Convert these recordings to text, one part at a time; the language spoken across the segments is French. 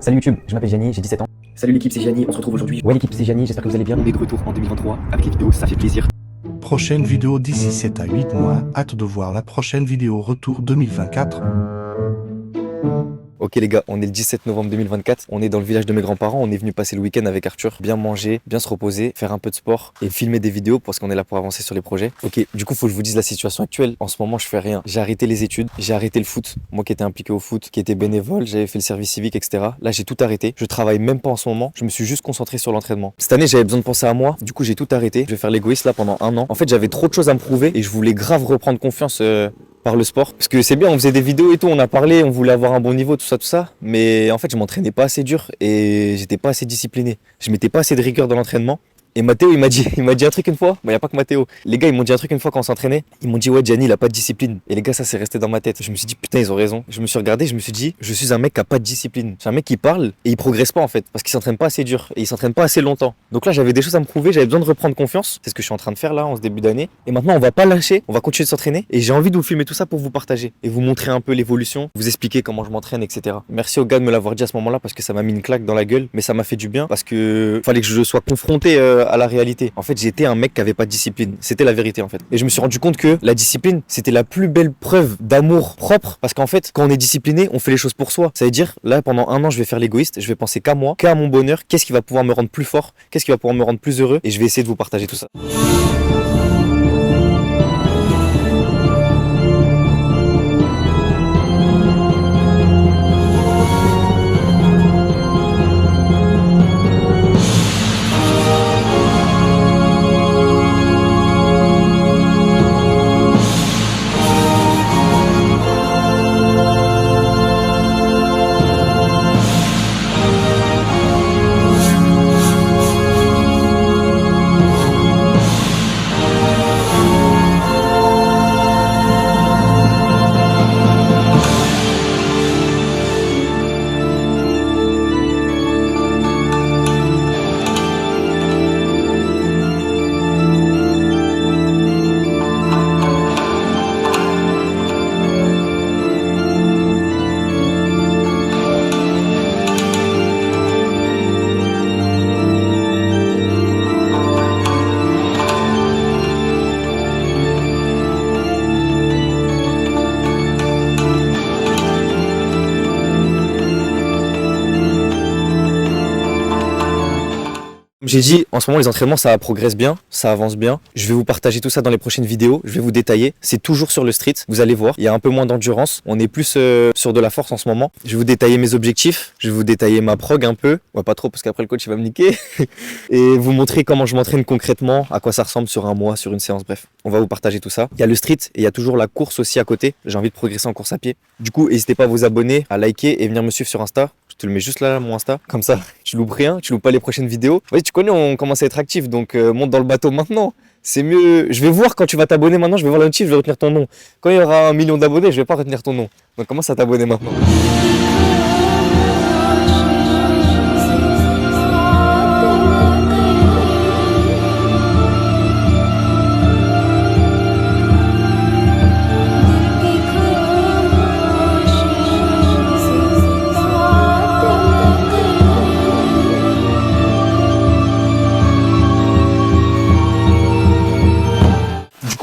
Salut YouTube, je m'appelle Gianni, j'ai 17 ans. Salut l'équipe, c'est Gianni, on se retrouve aujourd'hui. Ouais l'équipe, c'est Gianni, j'espère que vous allez bien. On est de retour en 2023 avec les vidéos, ça fait plaisir. Prochaine vidéo d'ici 7 à 8 mois, hâte de voir la prochaine vidéo retour 2024. Ok les gars, on est le 17 novembre 2024, on est dans le village de mes grands-parents, on est venu passer le week-end avec Arthur, bien manger, bien se reposer, faire un peu de sport et filmer des vidéos parce qu'on est là pour avancer sur les projets. Ok, du coup faut que je vous dise la situation actuelle. En ce moment je fais rien, j'ai arrêté les études, j'ai arrêté le foot, moi qui étais impliqué au foot, qui était bénévole, j'avais fait le service civique, etc. Là j'ai tout arrêté, je travaille même pas en ce moment, je me suis juste concentré sur l'entraînement. Cette année j'avais besoin de penser à moi, du coup j'ai tout arrêté, je vais faire l'égoïste là pendant un an. En fait j'avais trop de choses à me prouver et je voulais grave reprendre confiance par le sport. Parce que c'est bien, on faisait des vidéos et tout, on a parlé, on voulait avoir un bon niveau, tout ça. Mais en fait, je m'entraînais pas assez dur et j'étais pas assez discipliné. Je mettais pas assez de rigueur dans l'entraînement. Et Mathéo, il m'a dit un truc une fois. Bah, y a pas que Mathéo. Les gars, ils m'ont dit un truc une fois quand on s'entraînait. Ils m'ont dit, ouais, Gianni, il a pas de discipline. Et les gars, ça s'est resté dans ma tête. Je me suis dit, putain, ils ont raison. Je me suis regardé, je me suis dit, je suis un mec qui a pas de discipline. C'est un mec qui parle et il progresse pas en fait. Parce qu'il s'entraîne pas assez dur et il s'entraîne pas assez longtemps. Donc là, j'avais des choses à me prouver, j'avais besoin de reprendre confiance. C'est ce que je suis en train de faire là, en ce début d'année. Et maintenant, on va pas lâcher, on va continuer de s'entraîner. Et j'ai envie de vous filmer tout ça pour vous partager et vous montrer un peu l'évolution, vous expliquer comment je m'entraîne, etc. Merci aux gars de me l'avoir dit à ce moment-là parce que ça m'a mis une claque dans la gueule. Mais ça m'a fait du bien parce que fallait que je sois confronté à la réalité. En fait, j'étais un mec qui avait pas de discipline. C'était la vérité, en fait. Et je me suis rendu compte que la discipline, c'était la plus belle preuve d'amour propre. Parce qu'en fait, quand on est discipliné, on fait les choses pour soi. Ça veut dire, là, pendant un an, je vais faire l'égoïste. Je vais penser qu'à moi, qu'à mon bonheur. Qu'est-ce qui va pouvoir me rendre plus fort? Qu'est-ce qui va pouvoir me rendre plus heureux? Et je vais essayer de vous partager tout ça. J'ai dit, en ce moment, les entraînements, ça progresse bien, ça avance bien. Je vais vous partager tout ça dans les prochaines vidéos. Je vais vous détailler. C'est toujours sur le street. Vous allez voir, il y a un peu moins d'endurance. On est plus sur de la force en ce moment. Je vais vous détailler mes objectifs. Je vais vous détailler ma prog un peu. Ouais, pas trop parce qu'après le coach, il va me niquer. Et vous montrer comment je m'entraîne concrètement, à quoi ça ressemble sur un mois, sur une séance. Bref, on va vous partager tout ça. Il y a le street et il y a toujours la course aussi à côté. J'ai envie de progresser en course à pied. Du coup, n'hésitez pas à vous abonner, à liker et venir me suivre sur Insta. Je te le mets juste là, mon Insta. Comme ça, tu loupes rien, tu loupes pas les prochaines vidéos. Ouais, tu connais, on commence à être actif, donc monte dans le bateau maintenant. C'est mieux. Je vais voir quand tu vas t'abonner maintenant, je vais voir la notif, je vais retenir ton nom. Quand il y aura 1 million d'abonnés, je vais pas retenir ton nom. Donc commence à t'abonner maintenant.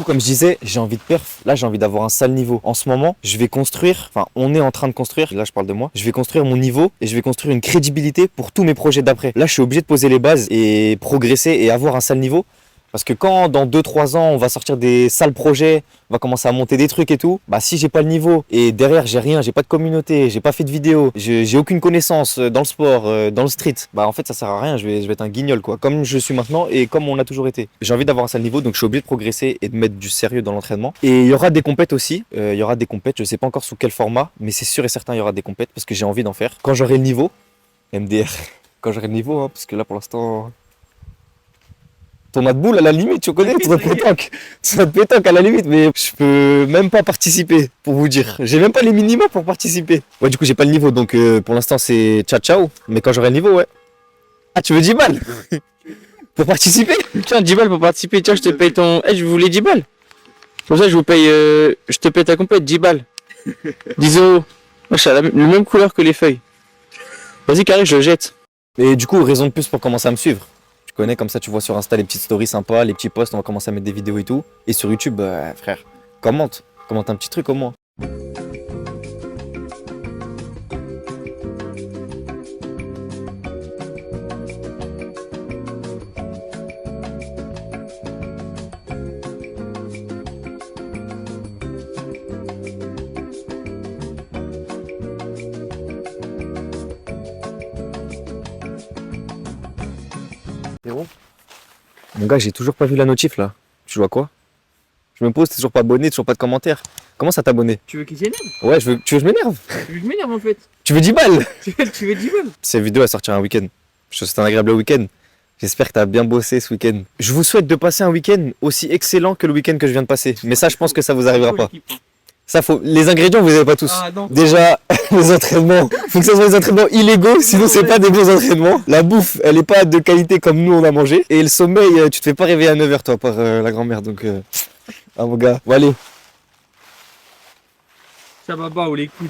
Comme je disais, j'ai envie de perf. Là, j'ai envie d'avoir un sale niveau. En ce moment, je vais construire, enfin, on est en train de construire, là, je parle de moi, je vais construire mon niveau et je vais construire une crédibilité pour tous mes projets d'après. Là, je suis obligé de poser les bases et progresser et avoir un sale niveau. Parce que quand dans 2-3 ans, on va sortir des sales projets, on va commencer à monter des trucs et tout, bah si j'ai pas le niveau et derrière j'ai rien, j'ai pas de communauté, j'ai pas fait de vidéo, j'ai aucune connaissance dans le sport, dans le street, bah en fait ça sert à rien, je vais être un guignol quoi, comme je suis maintenant et comme on a toujours été. J'ai envie d'avoir un sale niveau donc je suis obligé de progresser et de mettre du sérieux dans l'entraînement. Et il y aura des compètes aussi, je sais pas encore sous quel format, mais c'est sûr et certain il y aura des compètes parce que j'ai envie d'en faire. Quand j'aurai le niveau, MDR, quand j'aurai le niveau, hein, parce que là pour l'instant... Tournoi de boule à la limite, tu connais, tournoi de pétanque à la limite, mais je peux même pas participer, pour vous dire. J'ai même pas les minima pour participer. Ouais, du coup, j'ai pas le niveau, donc pour l'instant, c'est ciao, mais quand j'aurai le niveau, ouais. Ah, tu veux 10 balles pour participer? Tiens, 10 balles pour participer, tiens, je te paye ton... Eh, je voulais 10 balles. Pour ça, je vous paye... Je te paye ta compète, 10 balles. 10 euros. Moi, je suis la même couleur que les feuilles. Vas-y, carré, je le jette. Et du coup, raison de plus pour commencer à me suivre. Tu connais, comme ça, tu vois sur Insta les petites stories sympas, les petits posts, on va commencer à mettre des vidéos et tout. Et sur YouTube, bah, frère, commente un petit truc au moins. Mon gars, j'ai toujours pas vu la notif là. Tu vois quoi? Je me pose, t'es toujours pas abonné, toujours pas de commentaires. Comment ça t'abonner? Tu veux qu'il s'énerve? Ouais, tu veux que je m'énerve? Tu veux que je m'énerve en fait. Tu veux 10 balles? Tu veux 10 balles? Cette vidéo elle sortira un week-end. Je te souhaite un agréable week-end. J'espère que t'as bien bossé ce week-end. Je vous souhaite de passer un week-end aussi excellent que le week-end que je viens de passer. Mais ça, je pense que ça vous arrivera pas. Ça, faut. Les ingrédients, vous avez pas tous. Ah, non. Déjà, les entraînements. Faut que ça soit des entraînements illégaux, sinon c'est pas des bons entraînements. La bouffe, elle est pas de qualité comme nous on a mangé. Et le sommeil, tu te fais pas réveiller à 9h toi par la grand-mère. Donc, ah mon gars. Bon, allez. Ça va pas ou les couilles.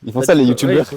Ils font ça les youtubeurs.